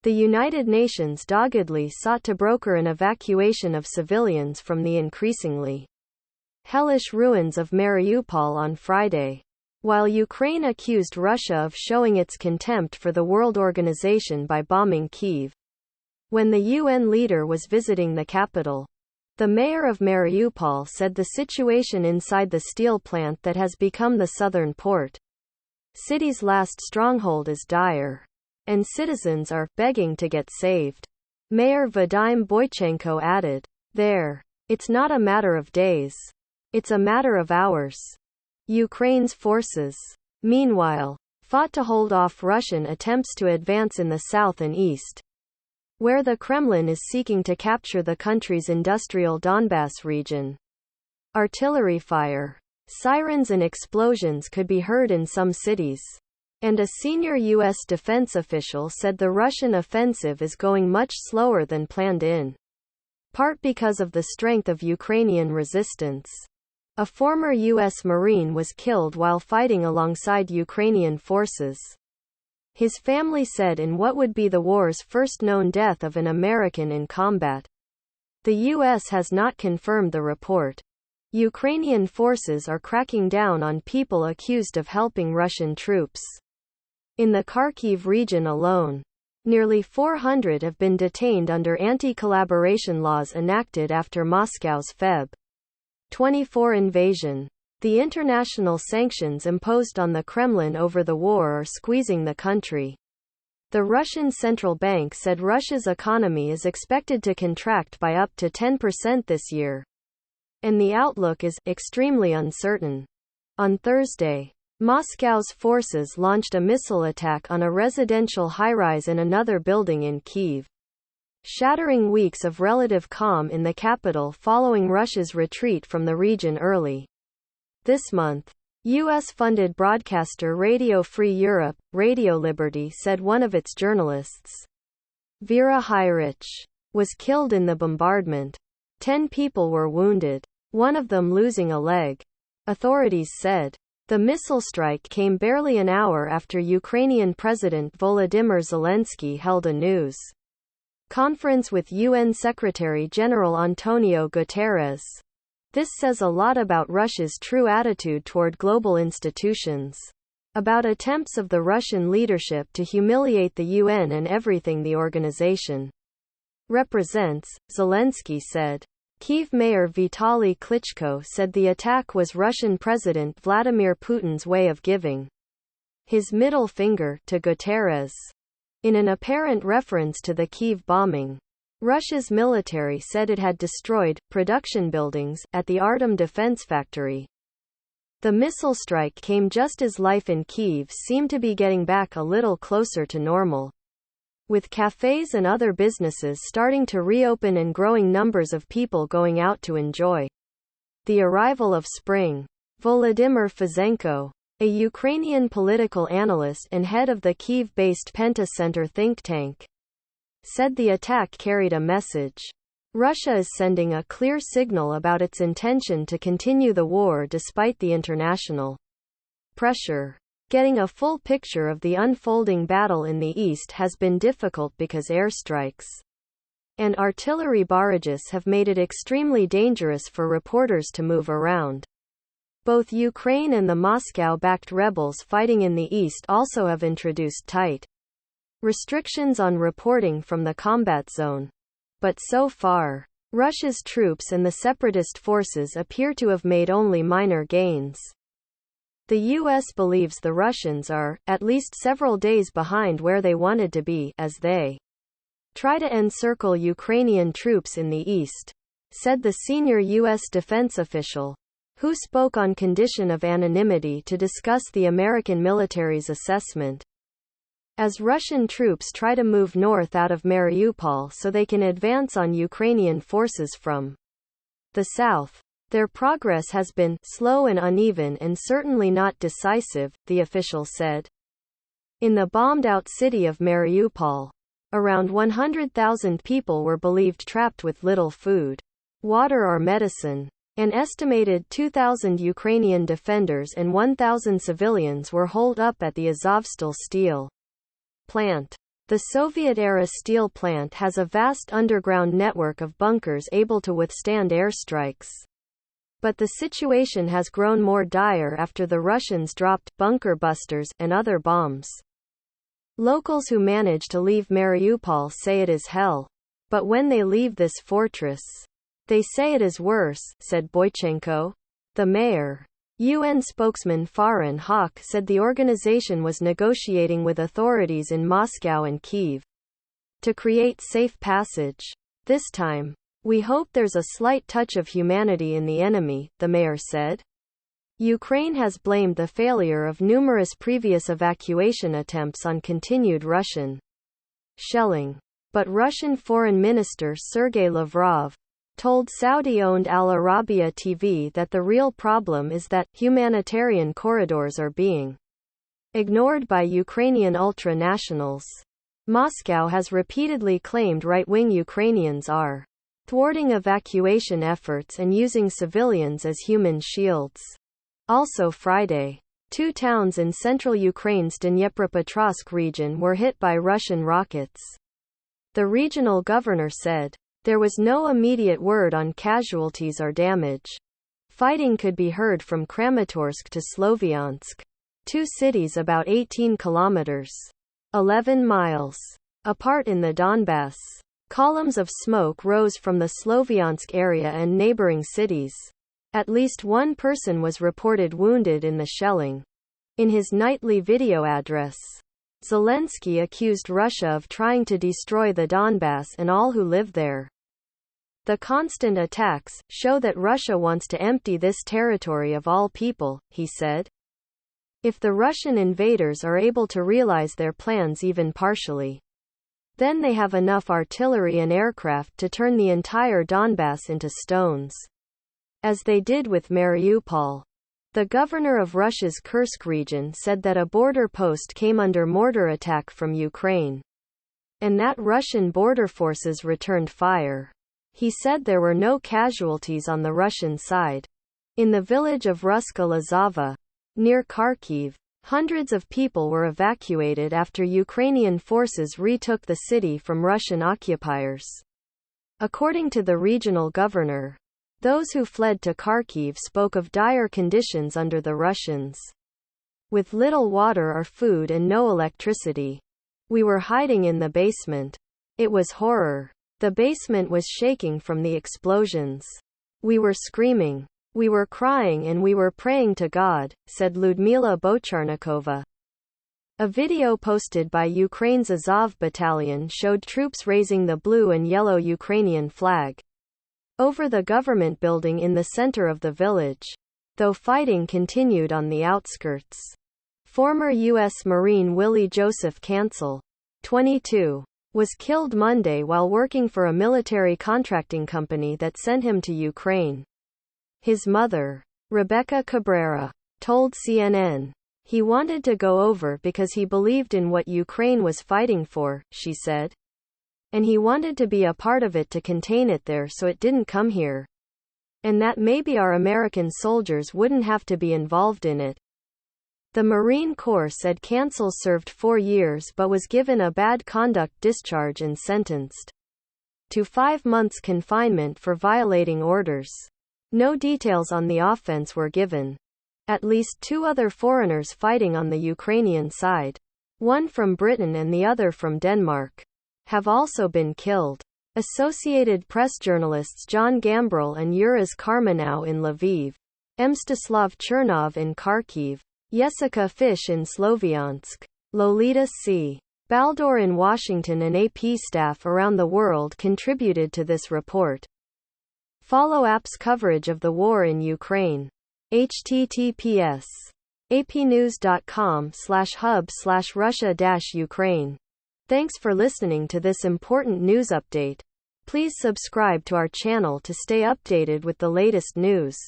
The United Nations doggedly sought to broker an evacuation of civilians from the increasingly hellish ruins of Mariupol on Friday, while Ukraine accused Russia of showing its contempt for the World Organization by bombing Kyiv. When the UN leader was visiting the capital, the mayor of Mariupol said the situation inside the steel plant that has become the southern port, city's last stronghold, is dire, and citizens are begging to get saved. Mayor Vadim Boychenko added, It's not a matter of days. It's a matter of hours. Ukraine's forces, meanwhile, fought to hold off Russian attempts to advance in the south and east, where the Kremlin is seeking to capture the country's industrial Donbass region. Artillery fire, sirens and explosions could be heard in some cities. And a senior U.S. defense official said the Russian offensive is going much slower than planned in part because of the strength of Ukrainian resistance. A former U.S. Marine was killed while fighting alongside Ukrainian forces. His family said in what would be the war's first known death of an American in combat. The U.S. has not confirmed the report. Ukrainian forces are cracking down on people accused of helping Russian troops. In the Kharkiv region alone, nearly 400 have been detained under anti-collaboration laws enacted after Moscow's Feb. 24 invasion. The international sanctions imposed on the Kremlin over the war are squeezing the country. The Russian central bank said Russia's economy is expected to contract by up to 10% this year, and the outlook is extremely uncertain. On Thursday, Moscow's forces launched a missile attack on a residential high-rise and another building in Kyiv, shattering weeks of relative calm in the capital following Russia's retreat from the region early this month. U.S.-funded broadcaster Radio Free Europe, Radio Liberty, said one of its journalists, Vera Heinrich, was killed in the bombardment. 10 people were wounded, one of them losing a leg, authorities said. The missile strike came barely an hour after Ukrainian President Volodymyr Zelensky held a news conference with UN Secretary-General Antonio Guterres. This says a lot about Russia's true attitude toward global institutions, about attempts of the Russian leadership to humiliate the UN and everything the organization represents, Zelensky said. Kyiv Mayor Vitaly Klitschko said the attack was Russian President Vladimir Putin's way of giving his middle finger to Guterres, in an apparent reference to the Kyiv bombing. Russia's military said it had destroyed production buildings at the Artem defense factory. The missile strike came just as life in Kyiv seemed to be getting back a little closer to normal, with cafes and other businesses starting to reopen and growing numbers of people going out to enjoy the arrival of spring. Volodymyr Fizenko, a Ukrainian political analyst and head of the Kyiv-based Penta Center think tank, said the attack carried a message. Russia is sending a clear signal about its intention to continue the war despite the international pressure. Getting a full picture of the unfolding battle in the east has been difficult because airstrikes and artillery barrages have made it extremely dangerous for reporters to move around. Both Ukraine and the Moscow-backed rebels fighting in the east also have introduced tight restrictions on reporting from the combat zone. But so far, Russia's troops and the separatist forces appear to have made only minor gains. The U.S. believes the Russians are, at least several days behind where they wanted to be, as they try to encircle Ukrainian troops in the east, said the senior U.S. defense official, who spoke on condition of anonymity to discuss the American military's assessment. As Russian troops try to move north out of Mariupol so they can advance on Ukrainian forces from the south, their progress has been slow and uneven and certainly not decisive, the official said. In the bombed-out city of Mariupol, around 100,000 people were believed trapped with little food, water or medicine. An estimated 2,000 Ukrainian defenders and 1,000 civilians were holed up at the Azovstal steel plant. The Soviet-era steel plant has a vast underground network of bunkers able to withstand airstrikes. But the situation has grown more dire after the Russians dropped bunker busters and other bombs. Locals who manage to leave Mariupol say it is hell. But when they leave this fortress, they say it is worse, said Boychenko, the mayor. UN spokesman Farhan Haq said the organization was negotiating with authorities in Moscow and Kyiv to create safe passage. This time, we hope there's a slight touch of humanity in the enemy, the mayor said. Ukraine has blamed the failure of numerous previous evacuation attempts on continued Russian shelling. But Russian Foreign Minister Sergei Lavrov told Saudi-owned Al Arabiya TV that the real problem is that humanitarian corridors are being ignored by Ukrainian ultra-nationals. Moscow has repeatedly claimed right-wing Ukrainians are thwarting evacuation efforts and using civilians as human shields. Also Friday, 2 towns in central Ukraine's Dnipropetrovsk region were hit by Russian rockets. The regional governor said, there was no immediate word on casualties or damage. Fighting could be heard from Kramatorsk to Sloviansk, 2 cities about 18 kilometers, 11 miles, apart in the Donbass. Columns of smoke rose from the Sloviansk area and neighboring cities. At least 1 person was reported wounded in the shelling. In his nightly video address, Zelensky accused Russia of trying to destroy the Donbass and all who live there. The constant attacks show that Russia wants to empty this territory of all people, he said. If the Russian invaders are able to realize their plans even partially, then they have enough artillery and aircraft to turn the entire Donbass into stones. As they did with Mariupol. The governor of Russia's Kursk region said that a border post came under mortar attack from Ukraine, and that Russian border forces returned fire. He said there were no casualties on the Russian side. In the village of Ruska Lazava, near Kharkiv, hundreds of people were evacuated after Ukrainian forces retook the city from Russian occupiers. According to the regional governor, those who fled to Kharkiv spoke of dire conditions under the Russians. With little water or food and no electricity. We were hiding in the basement. It was horror. The basement was shaking from the explosions. We were screaming. We were crying and we were praying to God, said Ludmila Bocharnikova. A video posted by Ukraine's Azov battalion showed troops raising the blue and yellow Ukrainian flag over the government building in the center of the village, though fighting continued on the outskirts. Former U.S. Marine Willie Joseph Cancel, 22, was killed Monday while working for a military contracting company that sent him to Ukraine. His mother, Rebecca Cabrera, told CNN, he wanted to go over because he believed in what Ukraine was fighting for, she said. And he wanted to be a part of it to contain it there so it didn't come here. And that maybe our American soldiers wouldn't have to be involved in it. The Marine Corps said Cancel served 4 years but was given a bad conduct discharge and sentenced to 5 months confinement for violating orders. No details on the offense were given. At least 2 other foreigners fighting on the Ukrainian side, one from Britain and the other from Denmark, have also been killed. Associated Press journalists John Gambrell and Yuris Karmanow in Lviv, Mstislav Chernov in Kharkiv, Jessica Fish in Sloviansk, Lolita C. Baldor in Washington and AP staff around the world contributed to this report. Follow AP's coverage of the war in Ukraine. https apnews.com/hub/Russia-Ukraine. Thanks for listening to this important news update. Please subscribe to our channel to stay updated with the latest news.